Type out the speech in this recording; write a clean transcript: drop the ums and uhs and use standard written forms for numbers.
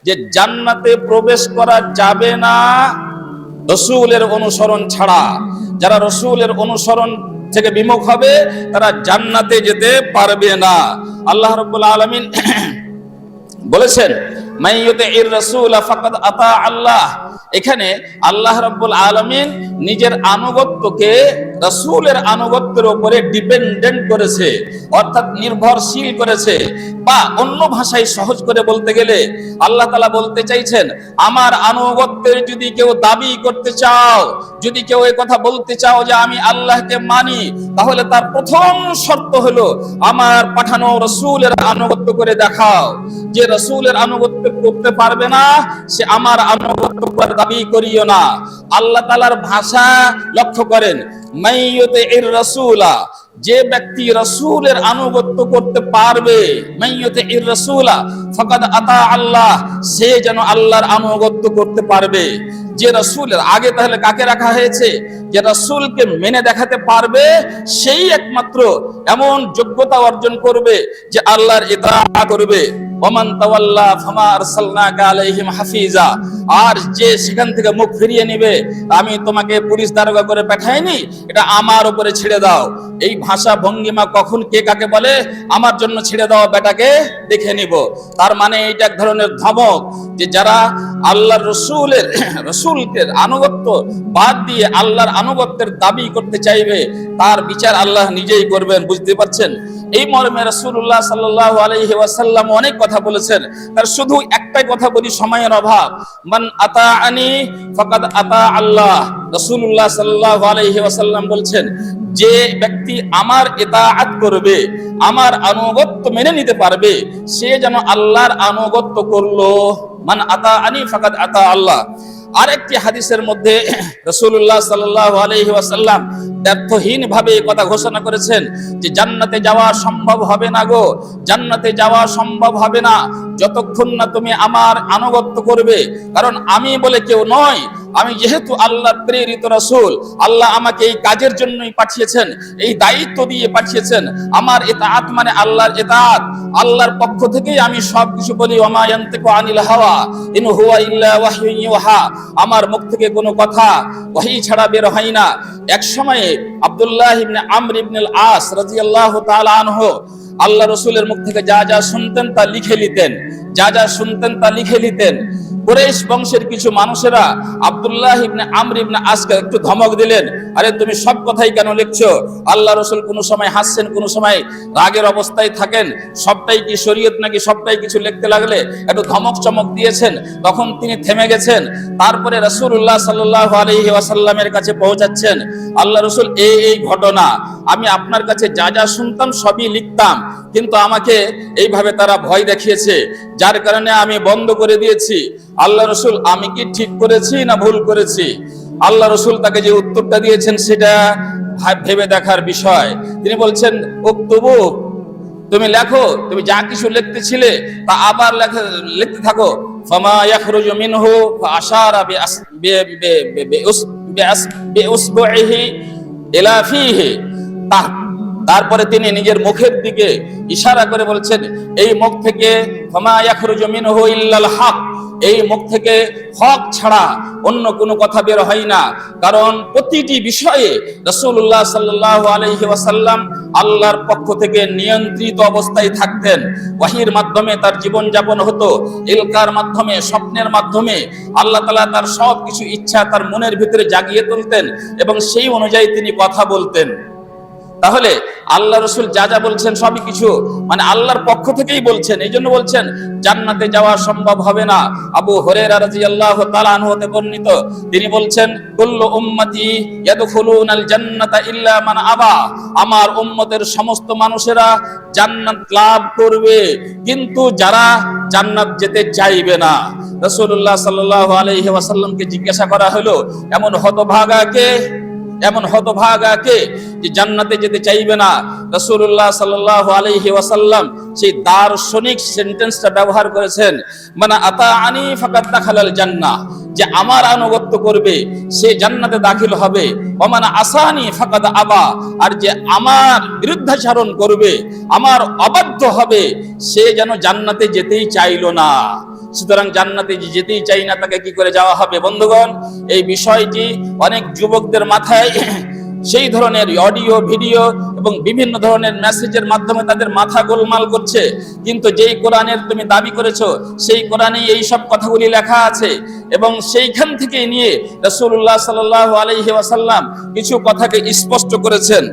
যে জান্নাতে প্রবেশ করা যাবে না রাসূলের অনুসরণ ছাড়া। যারা রাসূলের অনুসরণ থেকে বিমুখ হবে তারা জান্নাতে যেতে পারবে না। আল্লাহ রাব্বুল আলামিন বলেছেন মাইয়ুতির রাসূল ফাকাদ আতা আল্লাহ। এখানে আল্লাহ রাব্বুল আলামিন নিজের আনুগত্যকে রাসূলের আনুগত্যের উপরে ডিপেন্ডেন্ট করেছে, অর্থাৎ নির্ভরশীল করেছে। বা অন্য ভাষায় সহজ করে বলতে গেলে আল্লাহ তাআলা বলতে চাইছেন, আমার আনুগত্যের যদি কেউ দাবি করতে চাও, যদি কেউ এই কথা বলতে চাও যে আমি আল্লাহকে মানি, তাহলে তার প্রথম শর্ত হলো আমার পাঠানো রাসূলের আনুগত্য করে দেখাও। যে রাসূলের আনুগত্য করতে পারবে না সে আমার আনুগত্য করার দাবি করিও না। আল্লাহ তাআলার ভাষা লক্ষ্য করেন, মাইয়ুতির রাসূলা, যে ব্যক্তি রাসূলের আনুগত্য করতে পারবে, মাইয়ুতির রাসূলা ফাকাদ আতা আল্লাহ, সে যেন আল্লাহর আনুগত্য করতে পারবে। যে রাসূলের আগে তাহলে কাকে রাখা হয়েছে? যে রাসূলকে মেনে দেখাতে পারবে সেই একমাত্র এমন যোগ্যতা অর্জন করবে যে আল্লাহর ইতাআত করবে। ওমান তাওয়াল্লা ফামা আরসালনাকা আলাইহিম হাফিজা, আর যে সেখান থেকে মুখ ফিরিয়ে নেবে, আমি তোমাকে পুলিশ দারোগা করে পাঠাইনি, এটা আমার উপরে ছেড়ে দাও। এই ভাষা ভঙ্গিমা কখন কে কাকে বলে? আমার জন্য ছেড়ে দাও, বেটাকে দেখে নিব। তার মানে এটা এক ধরনের ধমক যে যারা আল্লাহর রাসূলকে আনুগত্য বাদ দিয়ে আল্লাহর আনুগত্যের দাবি করতে চাইবে তার বিচার আল্লাহ নিজেই করবেন। বুঝতে পারছেন? এই মর্মে রাসূলুল্লাহ সাল্লাল্লাহু আলাইহি ওয়াসাল্লাম অনেক কথা বলেছেন। তার শুধু একটাই কথা বলি, সময়ের অভাব। মান আতাআনি ফাকাদ আতা আল্লাহ। রাসূলুল্লাহ সাল্লাল্লাহু আলাইহি ওয়াসাল্লাম বলছেন, যে ব্যক্তি আমার ইতাআত করবে, আমার আনুগত্য মেনে নিতে পারবে, সে যেন আল্লাহর আনুগত্য করলো। মান আতাআনি ফাকাদ আতা আল্লাহ। আরেকটি হাদিসের মধ্যে রাসূলুল্লাহ সাল্লাল্লাহু আলাইহি ওয়াসাল্লাম দ্ব্যর্থহীন ভাবে কথা ঘোষণা করেছেন যে জান্নাতে যাওয়া সম্ভব হবে না গো, জান্নাতে যাওয়া সম্ভব হবে না যতক্ষণ না তুমি আমার আনুগত্য করবে। কারণ আমি বলে কেউ নয়, আমি যেহেতু আল্লাহর প্রেরিত রাসূল, আল্লাহ আমাকে এই কাজের জন্যই পাঠিয়েছেন, এই দায়িত্ব দিয়ে পাঠিয়েছেন। আমার ইতাআত মানে আল্লাহর ইতাআত, আল্লাহর পক্ষ থেকেই আমি সবকিছু বলি। ওয়া মা ইয়ানতিকু আনিল হাওয়া ইন হুয়া ইল্লা ওয়াহয়ুন ইউহা, আমার মুখ থেকে কোনো কথা ওহী ছাড়া বের হয় না। এক সময়ে আব্দুল্লাহ ইবনে আমর ইবনে আল আস রাদিয়াল্লাহু তাআলা আনহু আল্লাহ রাসূলের মুখ থেকে যা যা শুনতেন তা লিখে নিতেন, যা যা শুনতেন তা লিখে নিতেন। কুরাইশ বংশের কিছু মানুষেরা আব্দুল্লাহ ইবনে আমর ইবনে আসকে একটু ধমক দিলেন, আরে তুমি সব কথাই কেন লিখছো? আল্লাহ রাসূল কোন সময় হাসছেন, কোন সময় রাগের অবস্থায় থাকেন, সবটাই কি শরীয়ত নাকি? সবটাই কিছু লিখতে লাগলে একটু ধমক চমক দিয়েছেন, তখন তিনি থেমে গেছেন। তারপরে রাসূলুল্লাহ সাল্লাল্লাহু আলাইহি ওয়াসাল্লামের কাছে পৌঁছাচ্ছেন, আল্লাহ রাসূল এই ঘটনা আমি আপনার কাছে যা যা শুনতাম সবই লিখতাম, কিন্তু আমাকে এইভাবে তারা ভয় দেখিয়েছে, যার কারণে আমি বন্ধ করে দিয়েছি। আল্লাহ রাসূল আমি কি ঠিক করেছি না ভুল করেছি? আল্লাহ রাসূল তাকে যে উত্তরটা দিয়েছেন সেটা ভেবে দেখার বিষয়। তিনি বলছেন, উকতুবু, তুমি লেখো, তুমি যা কিছু লিখতেছিলে তা আবার লিখতে থাকো। ফামা ইয়াখরুজু মিনহু ফাআশারা বিউসবুইহি ইলা ফিহি, তারপরে তিনি নিজের মুখের দিকে ইশারা করে বলছেন, এই মুখ থেকে ফামা ইয়াখরুজু মিনহু ইল্লাল হক, এই মুখ থেকে হক ছাড়া অন্য কোনো কথা বের হয় না। কারণ প্রতিটি বিষয়ে রাসূলুল্লাহ সাল্লাল্লাহু আলাইহি ওয়াসাল্লাম আল্লাহর পক্ষ থেকে নিয়ন্ত্রিত অবস্থায় থাকতেন। ওহীর মাধ্যমে তার জীবন যাপন হতো, ইলকার মাধ্যমে, স্বপ্নের মাধ্যমে আল্লাহ তাআলা তার সব কিছু ইচ্ছা তার মনের ভিতরে জাগিয়ে তুলতেন এবং সেই অনুযায়ী তিনি কথা বলতেন। তাহলে আল্লাহ রাসূল যা যা বলছেন সবই কিছু মানে আল্লাহর পক্ষ থেকেই বলছেন। এই জন্য বলছেন জান্নাতে যাওয়া সম্ভব হবে না। আবু হুরায়রা রাদিয়াল্লাহু তাআলা আনহু হতে বর্ণিত, তিনি বলছেন, কুল্লু উম্মতি ইয়াদখুলুনাল জান্নাতা ইল্লা মান আবা, আমার উম্মতের সমস্ত মানুষেরা জান্নাত লাভ করবে, কিন্তু যারা জান্নাত যেতে চাইবে না। রাসূলুল্লাহ সাল্লাল্লাহু আলাইহি ওয়াসাল্লামকে জিজ্ঞাসা করা হলো, এমন হতভাগা কে যে জান্নাতে যেতে চাইবে না? রাসূলুল্লাহ সাল্লাল্লাহু আলাইহি ওয়াসাল্লাম সেই দার্শনিক সেন্টেন্সটা ব্যবহার করেছেন, মানা আতাআনি ফাকাদ দাখালাল জান্নাহ, যে আমার আনুগত্য করবে সে জান্নাতে দাখিল হবে। ওয়া মানা আসানি ফাকাদ আবা, আর যে আমার বিরুদ্ধাচরণ করবে, আমার অবাধ্য হবে, সে যেন জান্নাতে যেতেই চাইলো না। সুতরাং জান্নাতে যে যেতেই চাই না তাকে কি করে যাওয়া হবে? বন্ধুগণ, এই বিষয়টি অনেক যুবকদের মাথায় সেই ধরনের অডিও ভিডিও এবং বিভিন্ন ধরনের মেসেজের মাধ্যমে তাদের মাথা গোলমাল করছে। কিন্তু যেই কোরআনের তুমি দাবি করেছো সেই কোরআনে এই সব কথাগুলি লেখা আছে, এবং সেইখান থেকে নিয়ে রাসূলুল্লাহ সাল্লাল্লাহু আলাইহি ওয়াসাল্লাম কিছু কথাকে স্পষ্ট করেছেন।